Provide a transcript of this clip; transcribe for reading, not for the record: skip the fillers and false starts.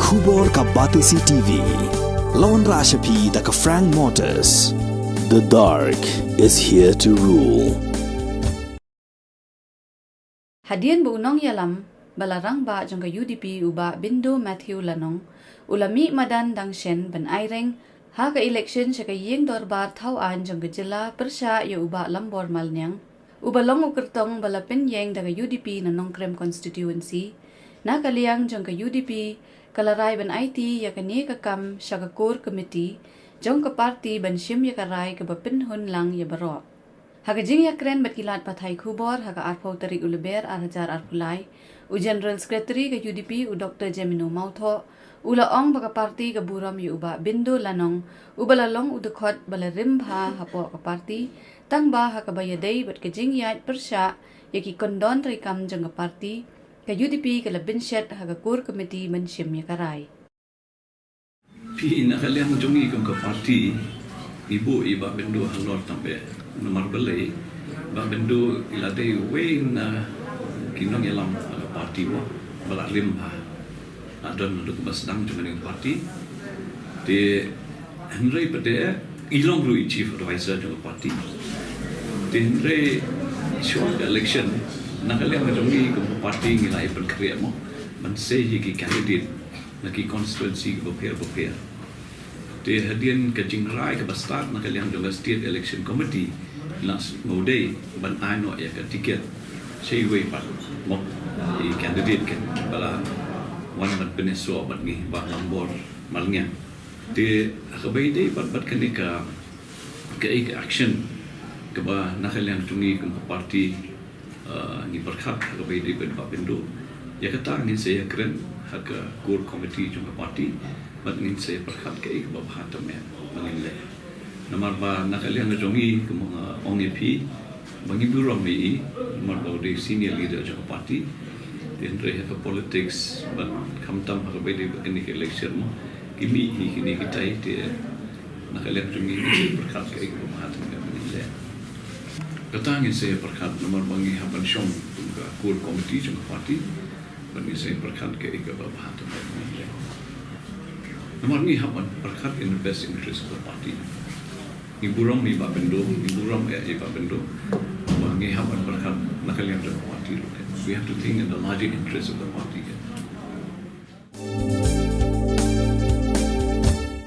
Khubor ka Batisi TV. Lawan Rashapi da ka Frank Motors. The dark is here to rule. Hadian bu unong yalam balarang ba jong ka UDP uba Bindo Matthew lanong ulami madan dang shen ban aireng ha ka election siya ka yeng dorbar tauan jong ka jila persya ya uba lambor malnyang uba long ukertong balapin yeng da ka UDP na nongkrem constituency na kaliang jong ka UDP kalaray ban IT ya kani ka kam siya ka core committee jong ka party ban Shim ya karay ka bapinhon lang ya baro. Haga jing yakren batkilat pathay khubor haga arpau tarik uleber arhajar arpulai u General Secretary ke UDP u Dr. Jemino Mautho ula ong baka party ke Burom yu uba Bindo lanong u balalong u dekot balarim ha hapo ke party Tangba haga bayadei bat ke jing yat persya yaki kondon rikam jeng ke party ke UDP ke labin shet haga core committee men Shim yakarai. Pi na kaliang jongi ke party ibu iba Bindo halor tambe nomor belai ba Bindo ilade wein kinong yalam parti wa balak limba adon untuk basdang cuma dengan parti de Henry pada ilong rui chief advisor dengan parti de Henry short election nakaliang jongi ke parti ngilai berkreat mo man say ki candidate lagi constituency ke bapir de hadian ke jingrai ke bastard nakaliang jonga state election committee las ngode ban ano ya ke tiket sei we pat mo i candidate kan bala wan bat beneso bat ni ba lambor malnya de akabai de bat kani ka action ke ba nakaliang tungi ke parti ni berkat akabai de ba Bindo ya kata ngin saya keren hak core committee jong parti bat ngin saya berkat ke ba hatam ya mangile nomor ba nakaliang jongi ke mga ONGP bagi Burom ni nomor ba de senior leader jong parti then they have a politics but come tam ha be de kini election mo kimi kini kita ite nakaliang jongi berkat ke ba hatam ya mangile kata ngin saya berkat nomor bangi haban syom ke core committee jong parti bagi saya berkat ke ba hatam ya mangile nomor ni haban berkat in the best interest of the party ni Burom ni ba Bindo ni Burom ya ba Bindo bangi haban berkat nakaliang jong parti we have to think in the larger interest of the party